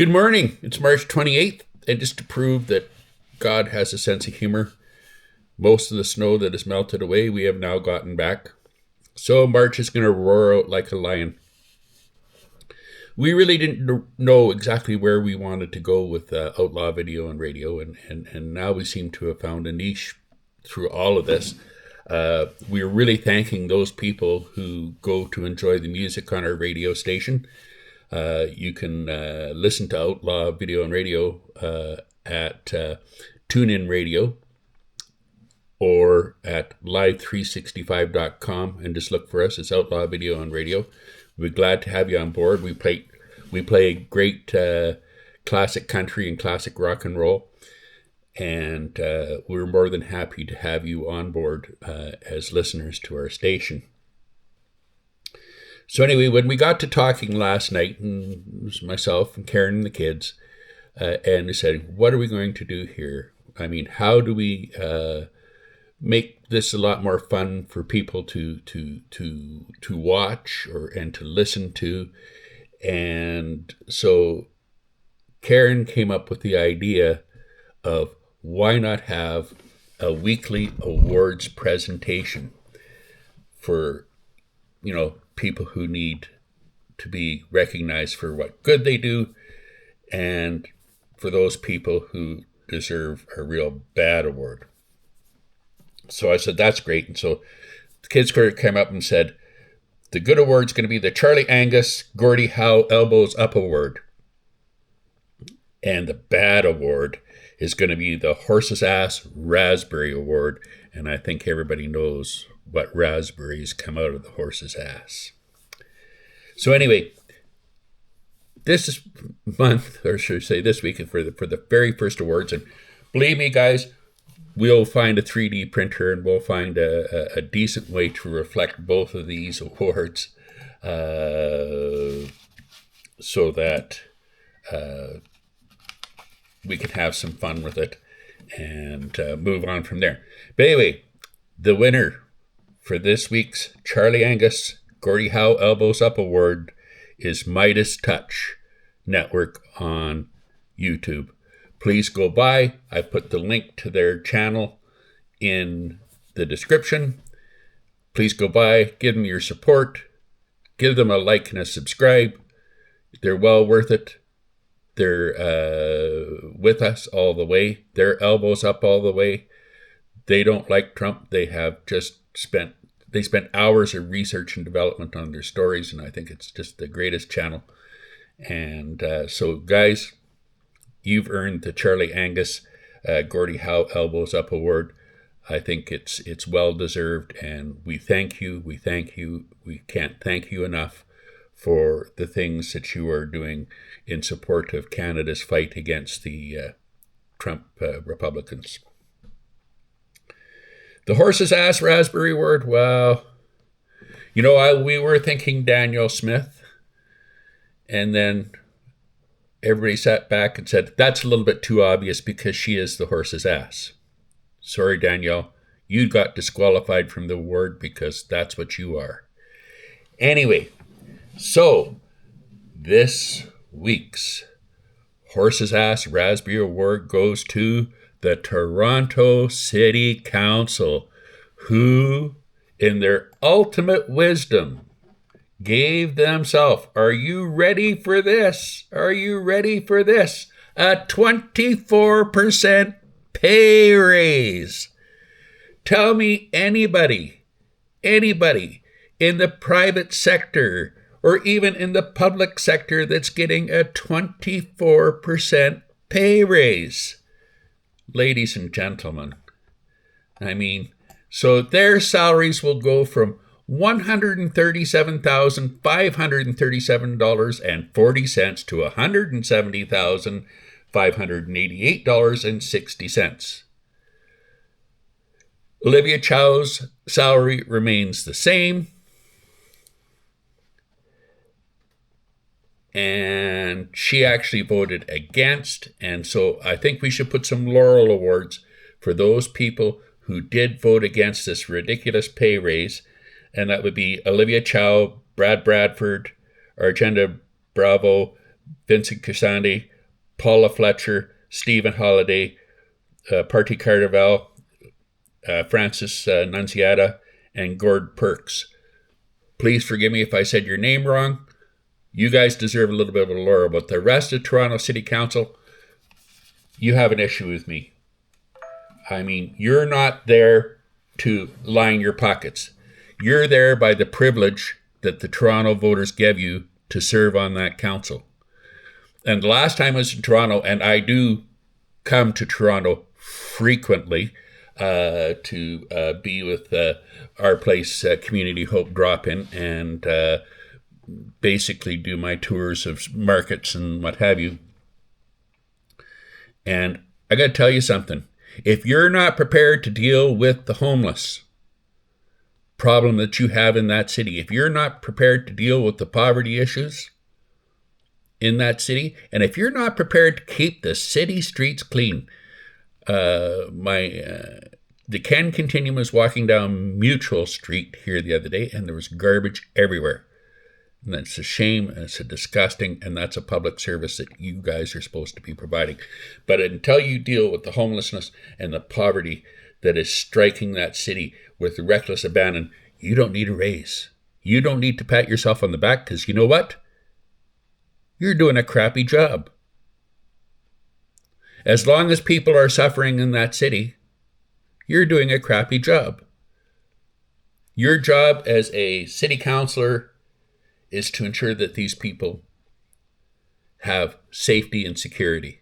Good morning. It's March 28th, and just to prove that God has a sense of humor, most of the snow that has melted away, we have now gotten back. So March is going to roar out like a lion. We really didn't know exactly where we wanted to go with outlaw video and radio, and now we seem to have found a niche through all of this. We're really thanking those people who go to enjoy the music on our radio station. You can listen to Outlaw Video and Radio at TuneIn Radio or at live365.com, and just look for us. It's Outlaw Video and Radio. We're glad to have you on board. We play great classic country and classic rock and roll, and we're more than happy to have you on board as listeners to our station. So anyway, when we got to talking last night, and it was myself and Karen and the kids, and we said, what are we going to do here? I mean, how do we make this a lot more fun for people to watch and to listen to? And so Karen came up with the idea of why not have a weekly awards presentation for, people who need to be recognized for what good they do, and for those people who deserve a real bad award. So I said, that's great. And so the kids came up and said, the good award's going to be the Charlie Angus, Gordie, Howe, Elbows Up Award. And the bad award is going to be the Horse's Ass Raspberry Award. And I think everybody knows what raspberries come out of the horse's ass. So anyway, this month, or should I say this week, for the very first awards. And believe me, guys, we'll find a 3D printer and we'll find a decent way to reflect both of these awards so that we can have some fun with it and move on from there. But anyway, the winner for this week's Charlie Angus, Gordie Howe Elbows Up Award is meidastouch Network on YouTube. Please go by. I put the link to their channel in the description. Please go by, give them your support, give them a like and a subscribe. They're well worth it. They're with us all the way. Their elbows up all the way. They don't like Trump. They have just spent hours of research and development on their stories, and I think it's just the greatest channel. And so, guys, you've earned the Charlie Angus, Gordie Howe Elbows Up Award. I think it's well deserved, and we thank you. We thank you. We can't thank you enough for the things that you are doing in support of Canada's fight against the Trump Republicans. The Horse's Ass Raspberry Award, well, we were thinking Danielle Smith, and then everybody sat back and said, that's a little bit too obvious because she is the horse's ass. Sorry, Danielle, you got disqualified from the award because that's what you are. Anyway, so this week's Horse's Ass Raspberry Award goes to the Toronto City Council, who, in their ultimate wisdom, gave themselves, are you ready for this? Are you ready for this? A 24% pay raise. Tell me anybody in the private sector or even in the public sector that's getting a 24% pay raise. Ladies and gentlemen, so their salaries will go from $137,537.40 to $170,588.60. Olivia Chow's salary remains the same, and she actually voted against, and so I think we should put some laurel awards for those people who did vote against this ridiculous pay raise, and that would be Olivia Chow, Brad Bradford, Argenda Bravo, Vincent Cassandi, Paula Fletcher, Stephen Holliday, Party Carnival, Francis Nunciata, and Gord Perks. Please forgive me if I said your name wrong. You guys deserve a little bit of a laurel, but the rest of Toronto City Council, you have an issue with me. I mean, you're not there to line your pockets. You're there by the privilege that the Toronto voters gave you to serve on that council. And the last time I was in Toronto, and I do come to Toronto frequently to be with our place, Community Hope Drop-In, and basically do my tours of markets and what have you. And I got to tell you something. If you're not prepared to deal with the homeless problem that you have in that city, if you're not prepared to deal with the poverty issues in that city, and if you're not prepared to keep the city streets clean, the Ken Continuum was walking down Mutual Street here the other day, and there was garbage everywhere. And that's a shame, and it's a disgusting, and that's a public service that you guys are supposed to be providing. But until you deal with the homelessness and the poverty that is striking that city with reckless abandon, you don't need a raise. You don't need to pat yourself on the back, because you know what? You're doing a crappy job. As long as people are suffering in that city, you're doing a crappy job. Your job as a city councillor is to ensure that these people have safety and security.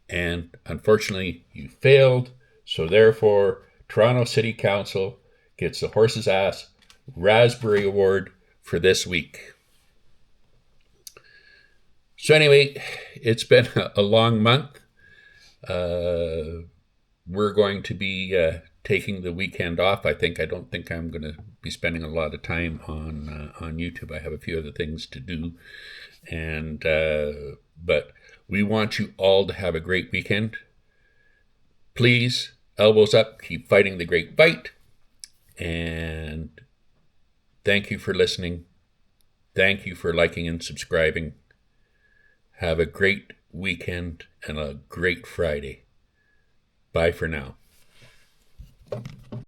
And unfortunately, you failed. So therefore, Toronto City Council gets the horse's ass Raspberry Award for this week. So anyway, it's been a long month. We're going to be taking the weekend off. I don't think I'm going to be spending a lot of time on YouTube. I have a few other things to do, and but we want you all to have a great weekend. Please, elbows up, keep fighting the great fight, and thank you for listening. Thank you for liking and subscribing. Have a great weekend and a great Friday. Bye for now.